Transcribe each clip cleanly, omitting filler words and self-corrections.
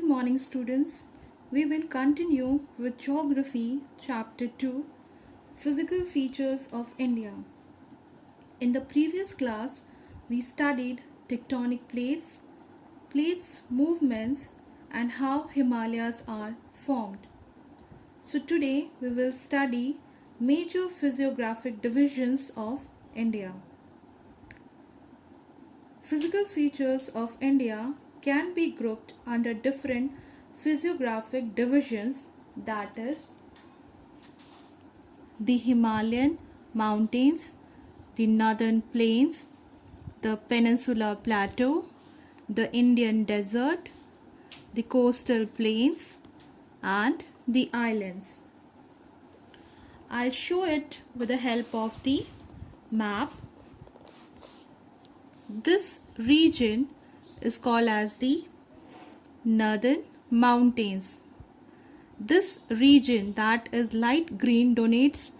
morning, students. We will continue with Geography, Chapter 2, Physical Features of India. In the previous class, we studied tectonic plates, plates movements, and how Himalayas are formed. So today we will study major physiographic divisions of India. Physical features of India can be grouped under different physiographic divisions, that is the Himalayan mountains, the northern plains, the peninsular plateau, the Indian desert, the coastal plains, and the islands. I'll show it with the help of the map. This region is called as the northern mountains. This region that is light green denotes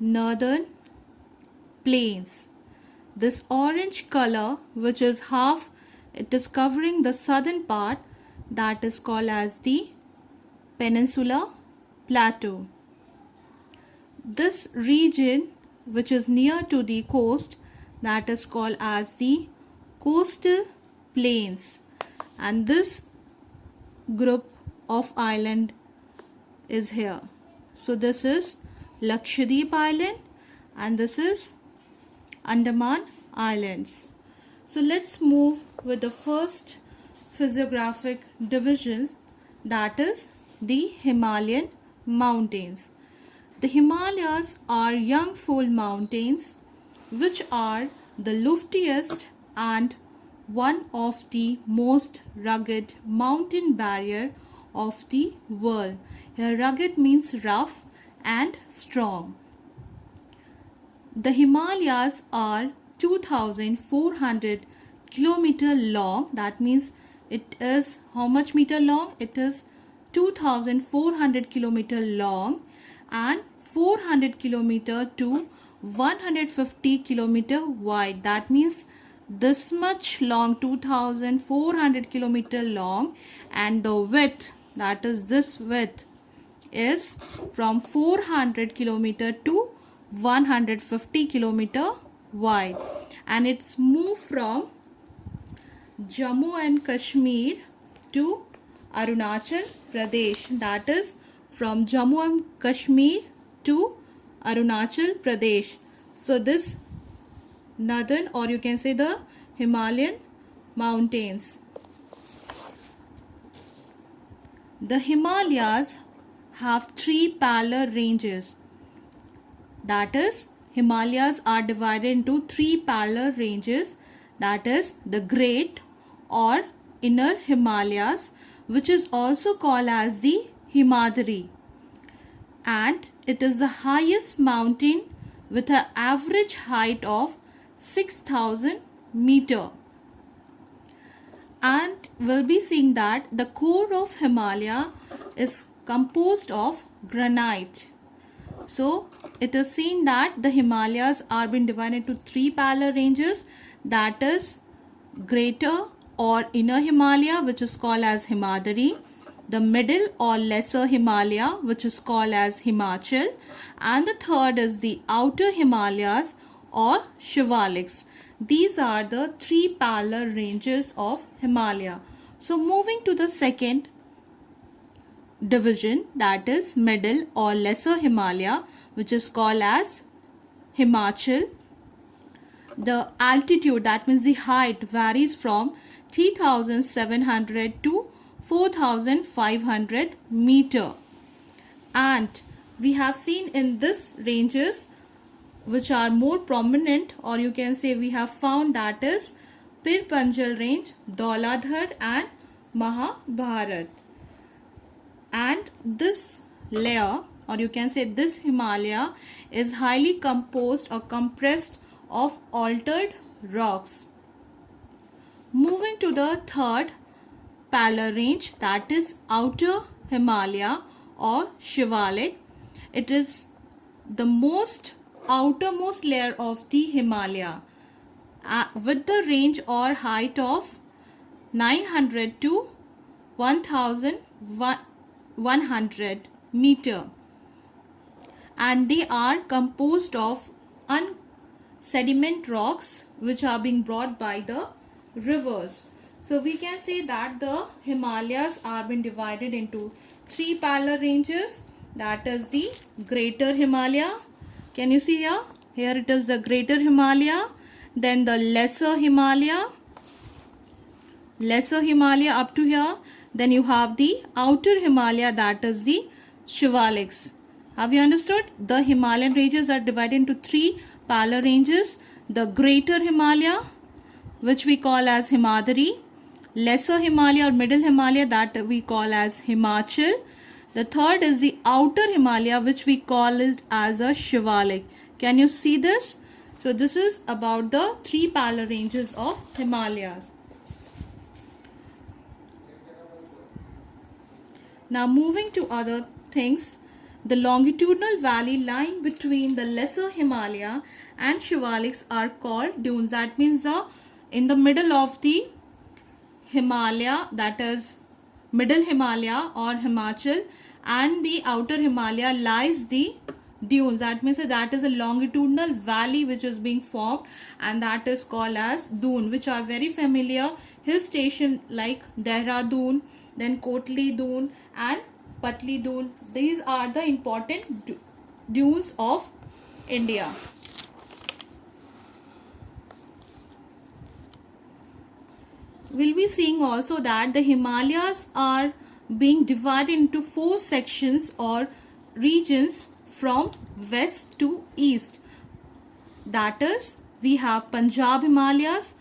northern plains. This orange color, which is half, it is covering the southern part, that is called as the peninsular plateau. This region which is near to the coast, that is called as the coastal plains, and this group of island is here. So this is Lakshadweep Island and this is Andaman Islands. So let's move with the first physiographic division, that is the Himalayan mountains. The Himalayas are young fold mountains which are the loftiest and one of the most rugged mountain barrier of the world. Here rugged means rough and strong. The Himalayas are 2400 kilometer long. That means it is how much meter long? It is 2400 kilometer long and 400 kilometer to 150 kilometer wide. That means this much long, 2400 kilometer long, and the width, that is this width, is from 400 kilometer to 150 kilometer wide, and it's moved from Jammu and Kashmir to Arunachal Pradesh. That is from Jammu and Kashmir to Arunachal Pradesh. So this northern, or you can say the Himalayan mountains. The Himalayas have three parallel ranges. That is, Himalayas are divided into three parallel ranges. That is the Great or Inner Himalayas, which is also called as the Himadri, and it is the highest mountain with an average height of 6000 meter. And we'll be seeing that the core of Himalaya is composed of granite. So it is seen that the Himalayas are being divided into three parallel ranges, that is Greater or Inner Himalaya, which is called as Himadri, the Middle or Lesser Himalaya, which is called as Himachal, and the third is the Outer Himalayas or Shivaliks. These are the three parallel ranges of Himalaya. So moving to the second division, that is Middle or Lesser Himalaya, which is called as Himachal. The altitude, that means the height, varies from 3700 to 4500 meter, and we have seen in this ranges which are more prominent, or you can say we have found, that is Pir Panjal range, Dauladhar and Mahabharat. And this layer, or you can say this Himalaya, is highly composed or compressed of altered rocks. Moving to the third parallel range, that is Outer Himalaya or Shivalik. It is the most outermost layer of the Himalaya with the range or height of 900 to 1100 meter, and they are composed of unsediment rocks which are being brought by the rivers. So we can say that the Himalayas are being divided into three parallel ranges. That is the Greater Himalaya. Can you see here? Here it is the Greater Himalaya. Then the Lesser Himalaya. Lesser Himalaya up to here. Then you have the Outer Himalaya, that is the Shivaliks. Have you understood? The Himalayan ranges are divided into three parallel ranges. The Greater Himalaya, which we call as Himadri. Lesser Himalaya or Middle Himalaya, that we call as Himachal. The third is the Outer Himalaya, which we call it as a Shivalik. Can you see this? So this is about the three parallel ranges of Himalayas. Now moving to other things, the longitudinal valley lying between the Lesser Himalaya and Shivaliks are called dunes. That means in the middle of the Himalaya, that is Middle Himalaya or Himachal, and the Outer Himalaya lies the dunes. That means that is a longitudinal valley which is being formed, and that is called as dune, which are very familiar hill station like Dehradun, then Kotli Dune and Patli Dune. These are the important dunes of India. We'll be seeing also that the Himalayas are being divided into four sections or regions from west to east. That is, we have Punjab Himalayas,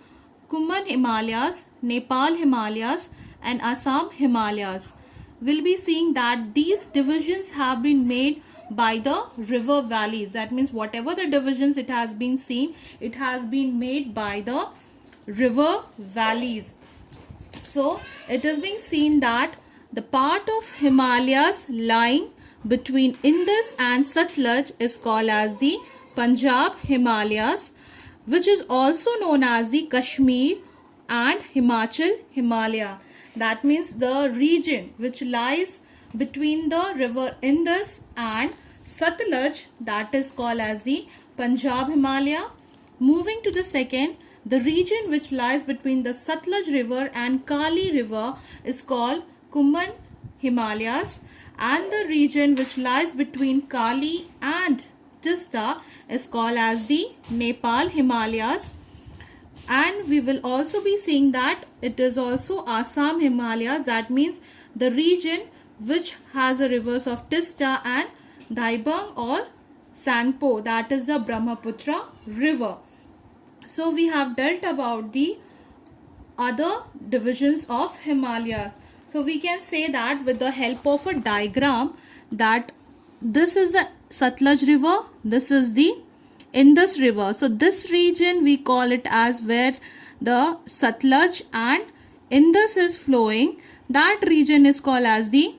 Kumaon Himalayas, Nepal Himalayas and Assam Himalayas. We'll be seeing that these divisions have been made by the river valleys. That means whatever the divisions it has been seen, it has been made by the river valleys. So it is being seen that the part of Himalayas lying between Indus and Satluj is called as the Punjab Himalayas, which is also known as the Kashmir and Himachal Himalaya. That means the region which lies between the river Indus and Satluj, that is called as the Punjab Himalaya. Moving to the second, the region which lies between the Satluj river and Kali river is called Kumaon Himalayas, and the region which lies between Kali and Tista is called as the Nepal Himalayas. And we will also be seeing that it is also Assam Himalayas. That means the region which has the rivers of Tista and Daibang or Sangpo, that is the Brahmaputra river. So we have dealt about the other divisions of Himalayas. So we can say that with the help of a diagram, that this is the Satluj river, this is the Indus river. So this region we call it as where the Satluj and Indus is flowing. That region is called as the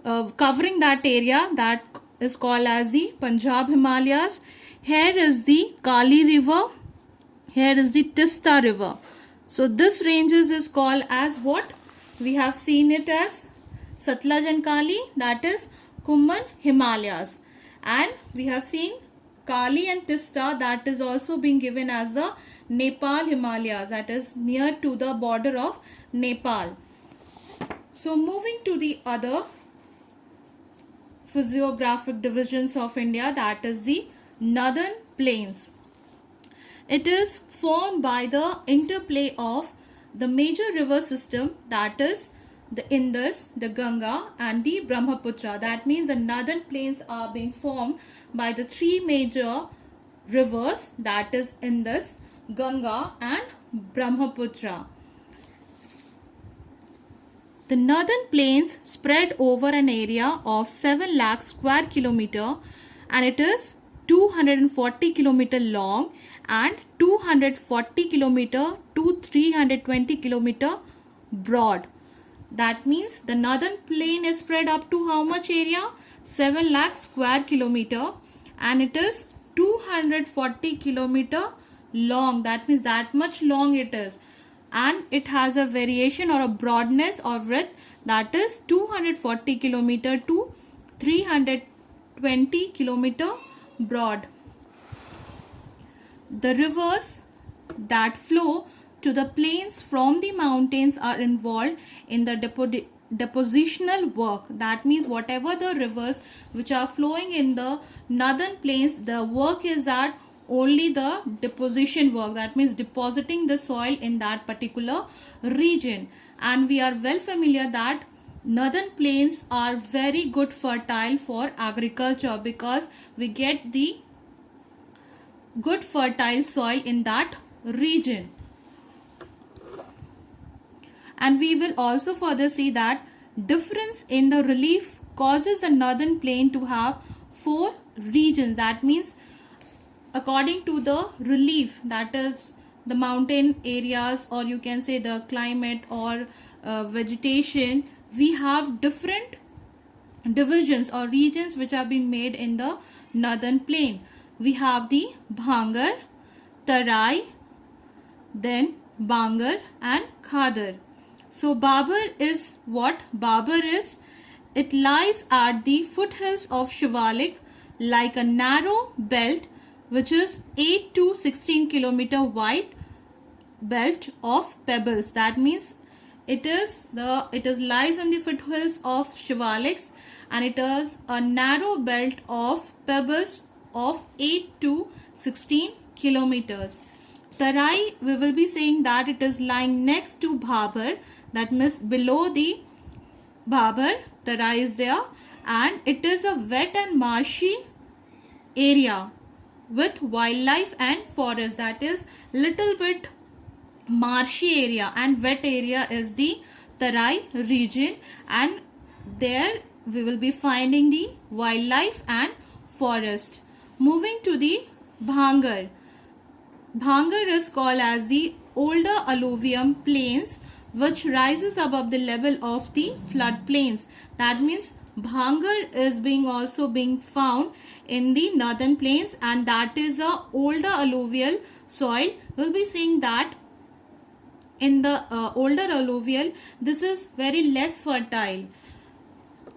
covering that area, that is called as the Punjab Himalayas. Here is the Kali river. Here is the Tista river. So this ranges is called as what? We have seen it as Satluj and Kali, that is Kumaon Himalayas. And we have seen Kali and Tista, that is also being given as the Nepal Himalayas, that is near to the border of Nepal. So moving to the other physiographic divisions of India, that is the Northern Plains. It is formed by the interplay of the major river system, that is the Indus, the Ganga and the Brahmaputra. That means the northern plains are being formed by the three major rivers, that is Indus, Ganga and Brahmaputra. The northern plains spread over an area of 7 lakh square kilometer, and it is 240 kilometer long and 240 kilometer to 320 kilometer broad. That means the northern plain is spread up to how much area? 7 lakh square kilometer, and it is 240 kilometer long. That means that much long it is, and it has a variation or a broadness or width that is 240 kilometer to 320 kilometer broad. The rivers that flow to the plains from the mountains are involved in the depositional work. That means whatever the rivers which are flowing in the northern plains, the work is that only the deposition work. That means depositing the soil in that particular region. And we are well familiar that northern plains are very good fertile for agriculture because we get the good fertile soil in that region. And we will also further see that difference in the relief causes the northern plain to have 4 regions. That means according to the relief, that is the mountain areas, or you can say the climate or vegetation, we have different divisions or regions which have been made in the northern plain. We have the Bhangar, Tarai, then Bangar and Khadar. So Babar is what? Babar is, it lies at the foothills of Shivalik like a narrow belt which is 8 to 16 kilometer wide belt of pebbles. That means it is lies on the foothills of Shivaliks, and it is a narrow belt of pebbles of 8 to 16 kilometers. Tarai, we will be saying that it is lying next to Bhabar, that means below the Bhabar, Tarai is there, and it is a wet and marshy area with wildlife and forest. That is little bit marshy area and wet area is the Tarai region, and there we will be finding the wildlife and forest. Moving to the Bhangar. Bhangar is called as the older alluvium plains which rises above the level of the flood plains. That means Bhangar is also being found in the northern plains, and that is a older alluvial soil. We'll be seeing that in the older alluvial, this is very less fertile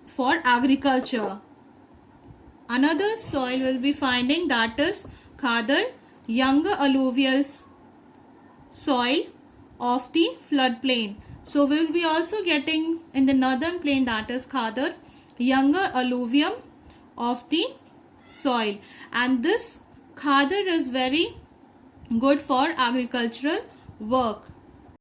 for agriculture. Another soil we'll be finding, that is Khadar, younger alluvial soil of the floodplain. So we will be also getting in the northern plain, that is Khadar, younger alluvium of the soil, and this Khadar is very good for agricultural work.